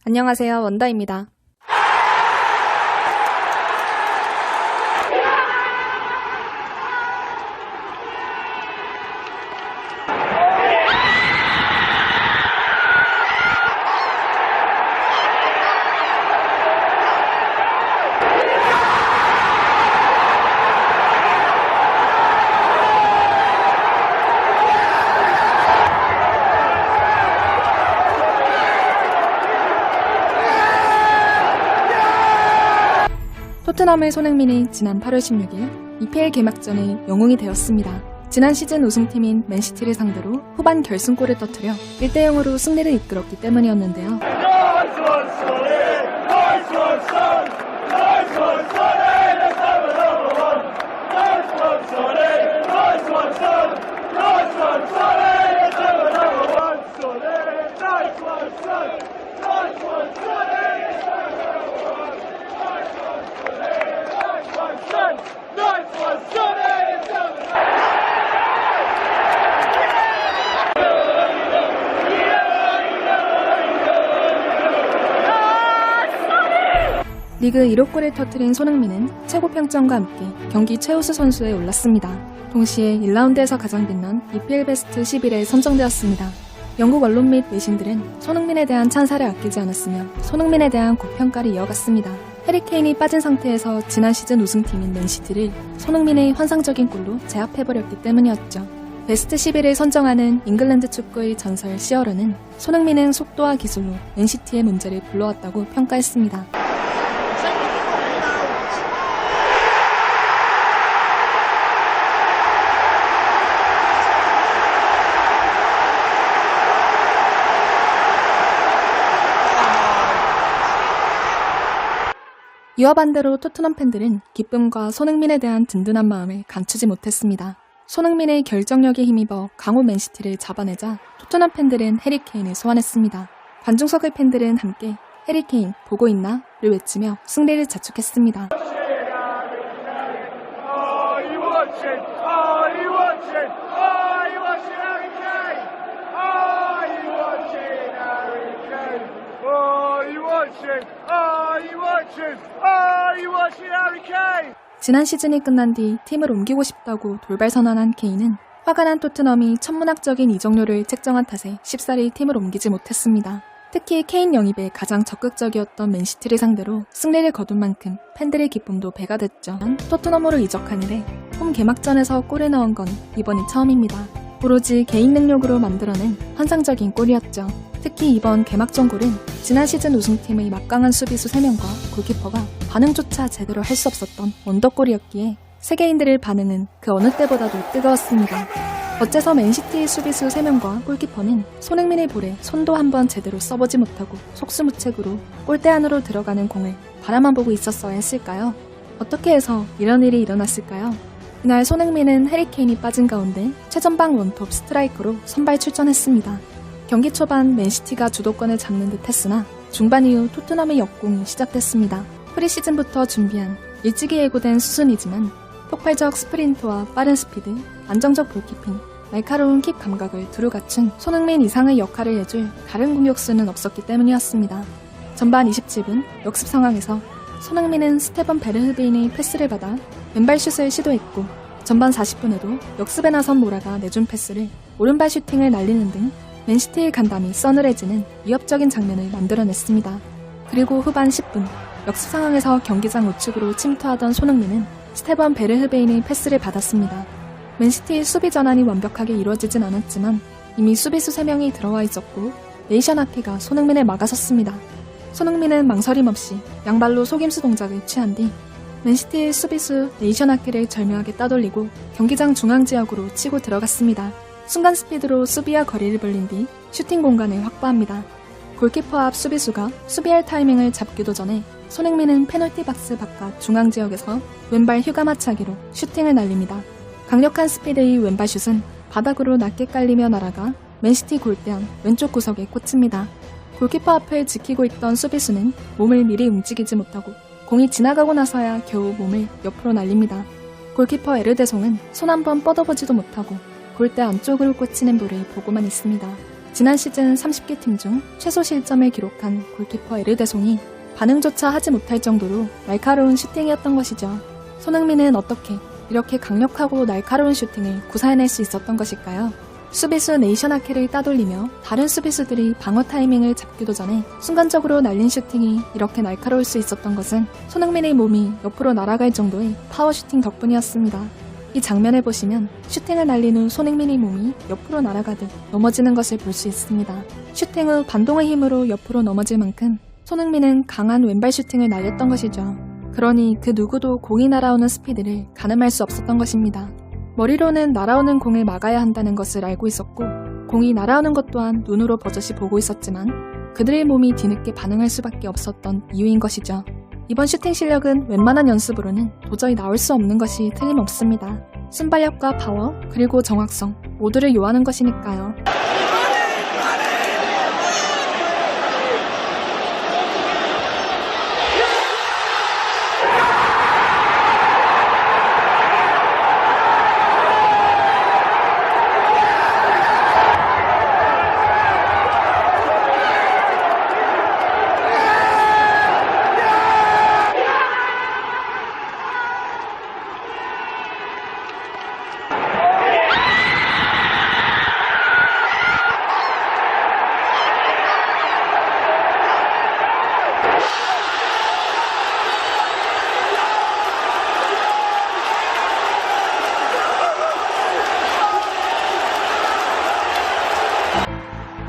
안녕하세요, 원다입니다. 토트넘의 손흥민이 지난 8월 16일 EPL 개막전에 영웅이 되었습니다. 지난 시즌 우승팀인 맨시티를 상대로 후반 결승골을 터뜨려 1대0으로 승리를 이끌었기 때문이었는데요. 리그 1호 골을 터뜨린 손흥민은 최고 평점과 함께 경기 최우수 선수에 올랐습니다. 동시에 1라운드에서 가장 빛난 EPL 베스트 11에 선정되었습니다. 영국 언론 및 외신들은 손흥민에 대한 찬사를 아끼지 않았으며 손흥민에 대한 고평가를 이어갔습니다. 해리 케인이 빠진 상태에서 지난 시즌 우승팀인 맨시티를 손흥민의 환상적인 골로 제압해버렸기 때문이었죠. 베스트 11을 선정하는 잉글랜드 축구의 전설 시어러는 손흥민은 속도와 기술로 맨시티의 문제를 불러왔다고 평가했습니다. 이와 반대로 토트넘 팬들은 기쁨과 손흥민에 대한 든든한 마음을 감추지 못했습니다. 손흥민의 결정력에 힘입어 강호 맨시티를 잡아내자 토트넘 팬들은 해리 케인을 소환했습니다. 관중석의 팬들은 함께 해리 케인 보고 있나? 를 외치며 승리를 자축했습니다. 지난 시즌이 끝난 뒤 팀을 옮기고 싶다고 돌발 선언한 케인은 화가 난 토트넘이 천문학적인 이적료를 책정한 탓에 쉽사리 팀을 옮기지 못했습니다. 특히 케인 영입에 가장 적극적이었던 맨시티를 상대로 승리를 거둔 만큼 팬들의 기쁨도 배가 됐죠. 토트넘으로 이적한 이래 홈 개막전에서 골을 넣은 건 이번이 처음입니다. 오로지 개인 능력으로 만들어낸 환상적인 골이었죠. 특히 이번 개막전 골은 지난 시즌 우승팀의 막강한 수비수 3명과 골키퍼가 반응조차 제대로 할 수 없었던 원더골이었기에 세계인들의 반응은 그 어느 때보다도 뜨거웠습니다. 어째서 맨시티의 수비수 3명과 골키퍼는 손흥민의 볼에 손도 한번 제대로 써보지 못하고 속수무책으로 골대 안으로 들어가는 공을 바라만 보고 있었어야 했을까요? 어떻게 해서 이런 일이 일어났을까요? 이날 손흥민은 해리 케인이 빠진 가운데 최전방 원톱 스트라이커로 선발 출전했습니다. 경기 초반 맨시티가 주도권을 잡는 듯 했으나 중반 이후 토트넘의 역공이 시작됐습니다. 프리시즌부터 준비한 일찍이 예고된 수순이지만 폭발적 스프린트와 빠른 스피드, 안정적 볼키핑, 날카로운 킥 감각을 두루 갖춘 손흥민 이상의 역할을 해줄 다른 공격수는 없었기 때문이었습니다. 전반 27분 역습 상황에서 손흥민은 스테반 베르흐베인의 패스를 받아 왼발 슛을 시도했고 전반 40분에도 역습에 나선 모라가 내준 패스를 오른발 슈팅을 날리는 등 맨시티의 간담이 서늘해지는 위협적인 장면을 만들어냈습니다. 그리고 후반 10분 역습 상황에서 경기장 우측으로 침투하던 손흥민은 스테반 베르흐베인의 패스를 받았습니다. 맨시티의 수비 전환이 완벽하게 이루어지진 않았지만 이미 수비수 3명이 들어와 있었고 네이션 아케가 손흥민을 막아섰습니다. 손흥민은 망설임 없이 양발로 속임수 동작을 취한 뒤 맨시티의 수비수 네이션 아케를 절묘하게 따돌리고 경기장 중앙 지역으로 치고 들어갔습니다. 순간 스피드로 수비와 거리를 벌린 뒤 슈팅 공간을 확보합니다. 골키퍼 앞 수비수가 수비할 타이밍을 잡기도 전에 손흥민은 페널티 박스 바깥 중앙 지역에서 왼발 휴가마차기로 슈팅을 날립니다. 강력한 스피드의 왼발 슛은 바닥으로 낮게 깔리며 날아가 맨시티 골대안 왼쪽 구석에 꽂힙니다. 골키퍼 앞을 지키고 있던 수비수는 몸을 미리 움직이지 못하고 공이 지나가고 나서야 겨우 몸을 옆으로 날립니다. 골키퍼 에르데송은 손 한 번 뻗어보지도 못하고 골대 안쪽으로 꽂히는 볼을 보고만 있습니다. 지난 시즌 30개 팀 중 최소 실점을 기록한 골키퍼 에르데송이 반응조차 하지 못할 정도로 날카로운 슈팅이었던 것이죠. 손흥민은 어떻게 이렇게 강력하고 날카로운 슈팅을 구사해낼 수 있었던 것일까요? 수비수 네이션 아케를 따돌리며 다른 수비수들이 방어 타이밍을 잡기도 전에 순간적으로 날린 슈팅이 이렇게 날카로울 수 있었던 것은 손흥민의 몸이 옆으로 날아갈 정도의 파워 슈팅 덕분이었습니다. 이 장면을 보시면 슈팅을 날린 후 손흥민의 몸이 옆으로 날아가듯 넘어지는 것을 볼 수 있습니다. 슈팅 후 반동의 힘으로 옆으로 넘어질 만큼 손흥민은 강한 왼발 슈팅을 날렸던 것이죠. 그러니 그 누구도 공이 날아오는 스피드를 가늠할 수 없었던 것입니다. 머리로는 날아오는 공을 막아야 한다는 것을 알고 있었고 공이 날아오는 것 또한 눈으로 버젓이 보고 있었지만 그들의 몸이 뒤늦게 반응할 수밖에 없었던 이유인 것이죠. 이번 슈팅 실력은 웬만한 연습으로는 도저히 나올 수 없는 것이 틀림없습니다. 순발력과 파워 그리고 정확성 모두를 요하는 것이니까요.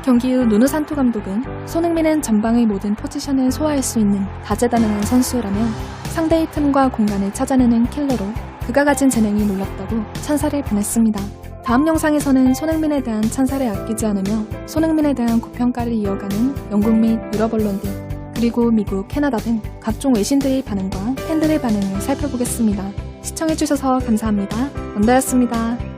경기 후 누누 산토 감독은 손흥민은 전방의 모든 포지션을 소화할 수 있는 다재다능한 선수라며 상대의 틈과 공간을 찾아내는 킬러로 그가 가진 재능이 놀랍다고 찬사를 보냈습니다. 다음 영상에서는 손흥민에 대한 찬사를 아끼지 않으며 손흥민에 대한 고평가를 이어가는 영국 및 유럽 언론들 그리고 미국, 캐나다 등 각종 외신들의 반응과 팬들의 반응을 살펴보겠습니다. 시청해주셔서 감사합니다. 원다였습니다.